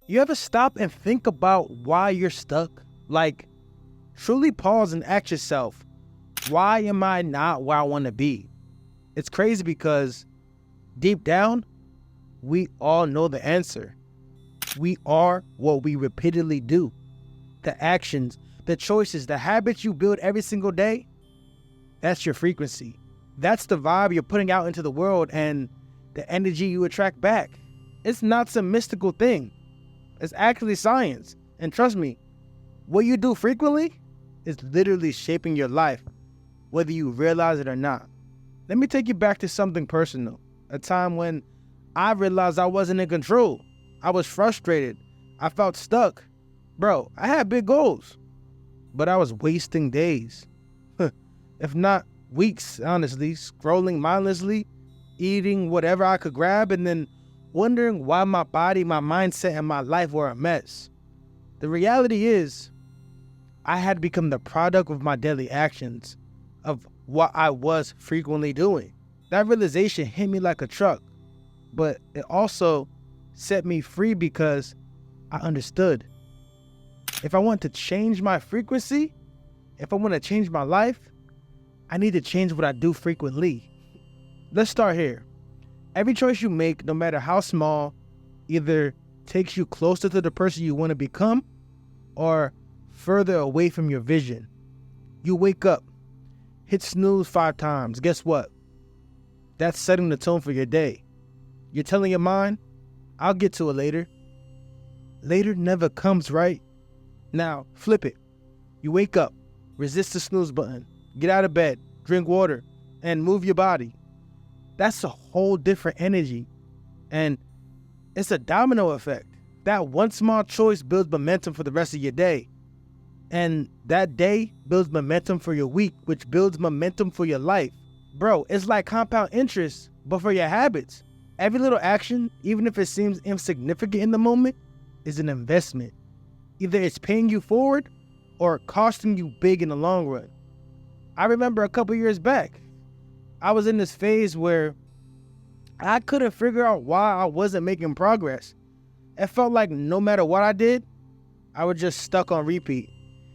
You ever stop and think about why you're stuck? Like, truly pause and ask yourself, why am I not where I want to be? It's crazy because deep down, we all know the answer. We are what we repeatedly do. The actions, the choices, the habits you build every single day, that's your frequency. That's the vibe you're putting out into the world and the energy you attract back. It's not some mystical thing. It's actually science. And trust me, what you do frequently is literally shaping your life, whether you realize it or not. Let me take you back to something personal. A time when I realized I wasn't in control. I was frustrated. I felt stuck. Bro, I had big goals, but I was wasting days. If not weeks, honestly, scrolling mindlessly, eating whatever I could grab, and then wondering why my body, my mindset, and my life were a mess. The reality is, I had become the product of my daily actions, of what I was frequently doing. That realization hit me like a truck, but it also set me free because I understood. If I want to change my frequency, if I want to change my life, I need to change what I do frequently. Let's start here. Every choice you make, no matter how small, either takes you closer to the person you want to become or further away from your vision. You wake up, hit snooze 5 times. Guess what? That's setting the tone for your day. You're telling your mind, I'll get to it later. Later never comes, right? Now, flip it. You wake up, resist the snooze button, get out of bed, drink water, and move your body. That's a whole different energy. And it's a domino effect. That one small choice builds momentum for the rest of your day. And that day builds momentum for your week, which builds momentum for your life. Bro, it's like compound interest, but for your habits. Every little action, even if it seems insignificant in the moment, is an investment. Either it's paying you forward or costing you big in the long run. I remember a couple years back, I was in this phase where I couldn't figure out why I wasn't making progress. It felt like no matter what I did, I was just stuck on repeat.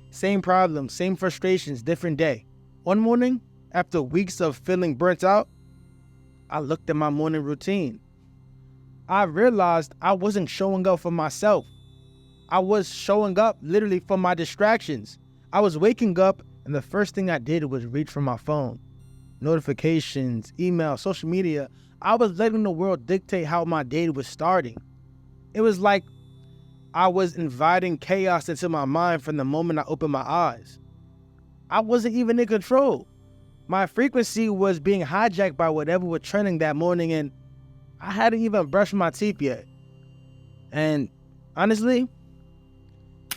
Same problems, same frustrations, different day. One morning, after weeks of feeling burnt out, I looked at my morning routine. I realized I wasn't showing up for myself. I was showing up literally for my distractions. I was waking up and the first thing I did was reach for my phone. Notifications, email, social media. I was letting the world dictate how my day was starting. It was like I was inviting chaos into my mind from the moment I opened my eyes. I wasn't even in control. My frequency was being hijacked by whatever was trending that morning, and I hadn't even brushed my teeth yet. And honestly,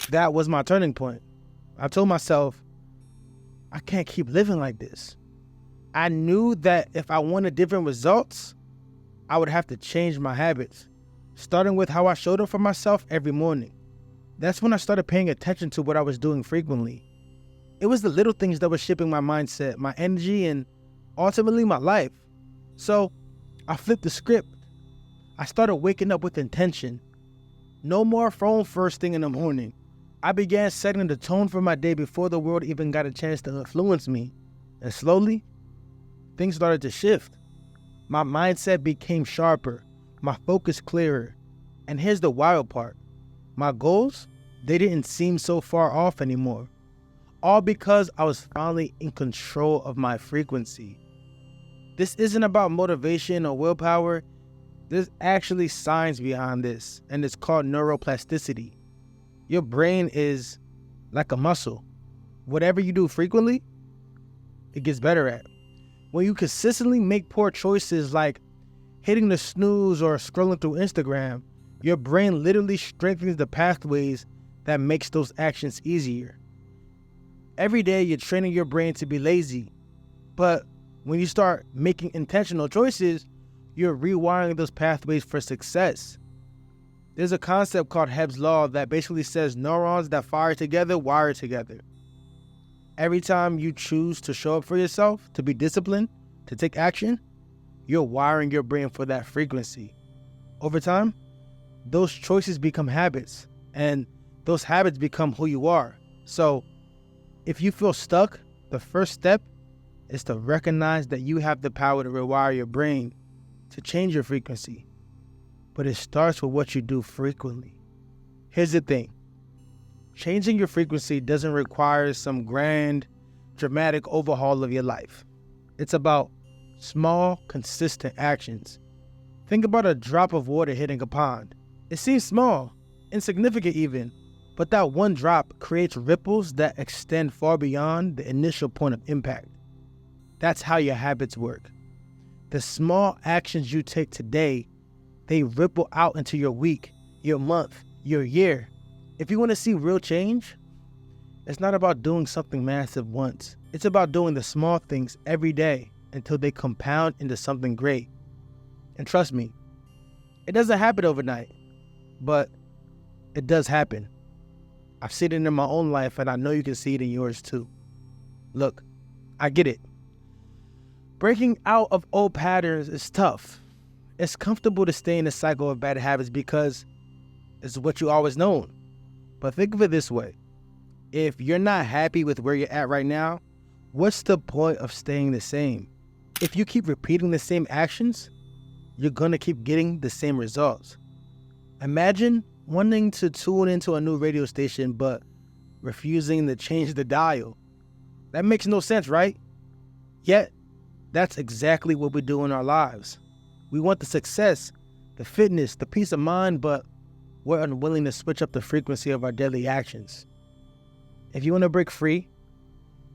that was my turning point. I told myself, I can't keep living like this. I knew that if I wanted different results, I would have to change my habits, starting with how I showed up for myself every morning. That's when I started paying attention to what I was doing frequently. It was the little things that were shaping my mindset, my energy, and ultimately my life. So I flipped the script. I started waking up with intention. No more phone first thing in the morning. I began setting the tone for my day before the world even got a chance to influence me. And slowly, things started to shift. My mindset became sharper, my focus clearer. And here's the wild part. My goals, they didn't seem so far off anymore. All because I was finally in control of my frequency. This isn't about motivation or willpower. There's actually science behind this, and it's called neuroplasticity. Your brain is like a muscle. Whatever you do frequently, it gets better at. When you consistently make poor choices like hitting the snooze or scrolling through Instagram, your brain literally strengthens the pathways that makes those actions easier. Every day you're training your brain to be lazy, but when you start making intentional choices, you're rewiring those pathways for success. There's a concept called Hebb's Law that basically says neurons that fire together wire together. Every time you choose to show up for yourself, to be disciplined, to take action, you're wiring your brain for that frequency. Over time, those choices become habits, and those habits become who you are. So if you feel stuck, the first step is to recognize that you have the power to rewire your brain to change your frequency. But it starts with what you do frequently. Here's the thing. Changing your frequency doesn't require some grand, dramatic overhaul of your life. It's about small, consistent actions. Think about a drop of water hitting a pond. It seems small, insignificant even, but that one drop creates ripples that extend far beyond the initial point of impact. That's how your habits work. The small actions you take today, they ripple out into your week, your month, your year. If you want to see real change, it's not about doing something massive once. It's about doing the small things every day until they compound into something great. And trust me, it doesn't happen overnight, but it does happen. I've seen it in my own life, and I know you can see it in yours too. Look, I get it. Breaking out of old patterns is tough. It's comfortable to stay in a cycle of bad habits because it's what you always known. But think of it this way. If you're not happy with where you're at right now, what's the point of staying the same? If you keep repeating the same actions, you're going to keep getting the same results. Imagine wanting to tune into a new radio station but refusing to change the dial. That makes no sense, right? Yet, that's exactly what we do in our lives. We want the success, the fitness, the peace of mind, but we're unwilling to switch up the frequency of our daily actions. If you want to break free,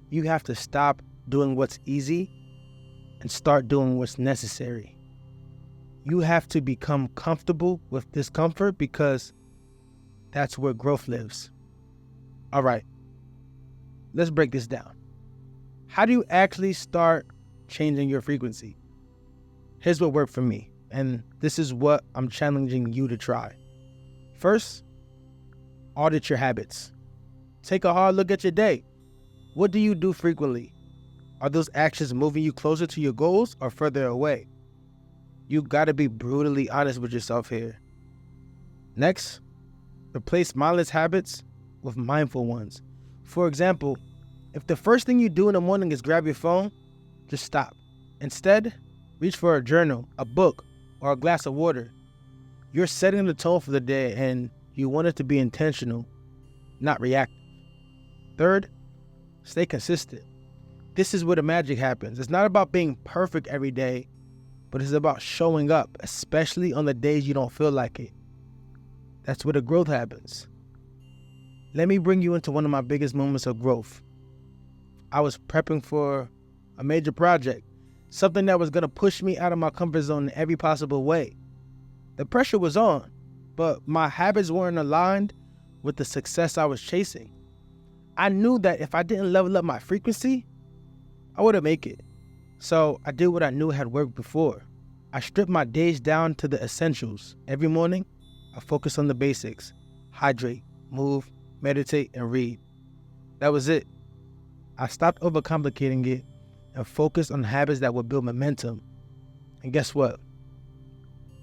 you have to stop doing what's easy and start doing what's necessary. You have to become comfortable with discomfort because that's where growth lives. All right, let's break this down. How do you actually start changing your frequency? Here's what worked for me, and this is what I'm challenging you to try. First, audit your habits. Take a hard look at your day. What do you do frequently? Are those actions moving you closer to your goals or further away? You gotta be brutally honest with yourself here. Next, replace mindless habits with mindful ones. For example, if the first thing you do in the morning is grab your phone, just stop. Instead, reach for a journal, a book, or a glass of water. You're setting the tone for the day and you want it to be intentional, not reactive. Third, stay consistent. This is where the magic happens. It's not about being perfect every day, but it's about showing up, especially on the days you don't feel like it. That's where the growth happens. Let me bring you into one of my biggest moments of growth. I was prepping for a major project, something that was going to push me out of my comfort zone in every possible way. The pressure was on, but my habits weren't aligned with the success I was chasing. I knew that if I didn't level up my frequency, I wouldn't make it. So I did what I knew had worked before. I stripped my days down to the essentials. Every morning, I focused on the basics. Hydrate, move, meditate, and read. That was it. I stopped overcomplicating it and focused on habits that would build momentum. And guess what?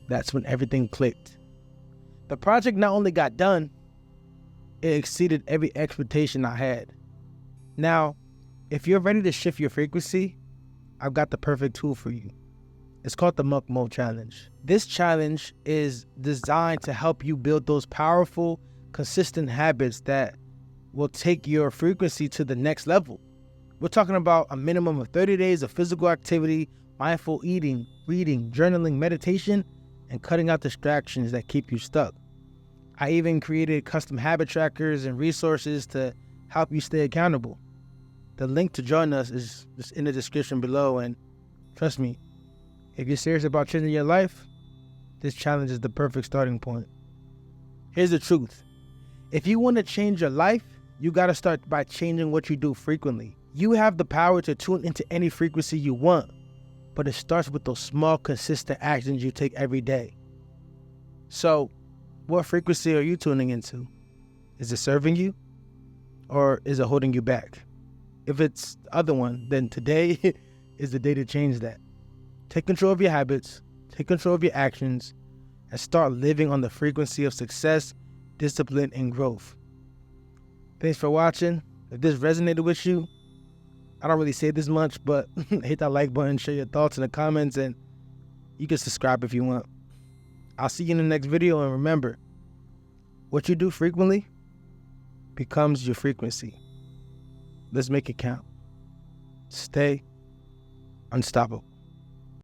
That's when everything clicked. The project not only got done, it exceeded every expectation I had. Now, if you're ready to shift your frequency, I've got the perfect tool for you. It's called the Monk Mode Challenge. This challenge is designed to help you build those powerful, consistent habits that will take your frequency to the next level. We're talking about a minimum of 30 days of physical activity, mindful eating, reading, journaling, meditation, and cutting out distractions that keep you stuck. I even created custom habit trackers and resources to help you stay accountable. The link to join us is just in the description below, and trust me, if you're serious about changing your life, this challenge is the perfect starting point. Here's the truth. If you want to change your life, you got to start by changing what you do frequently. You have the power to tune into any frequency you want, but it starts with those small, consistent actions you take every day. So, what frequency are you tuning into? Is it serving you, or is it holding you back? If it's the other one, then today is the day to change that. Take control of your habits, take control of your actions, and start living on the frequency of success, discipline, and growth. Thanks for watching. If this resonated with you, I don't really say this much, but hit that like button, share your thoughts in the comments, and you can subscribe if you want. I'll see you in the next video, and remember, what you do frequently becomes your frequency. Let's make it count. Stay unstoppable.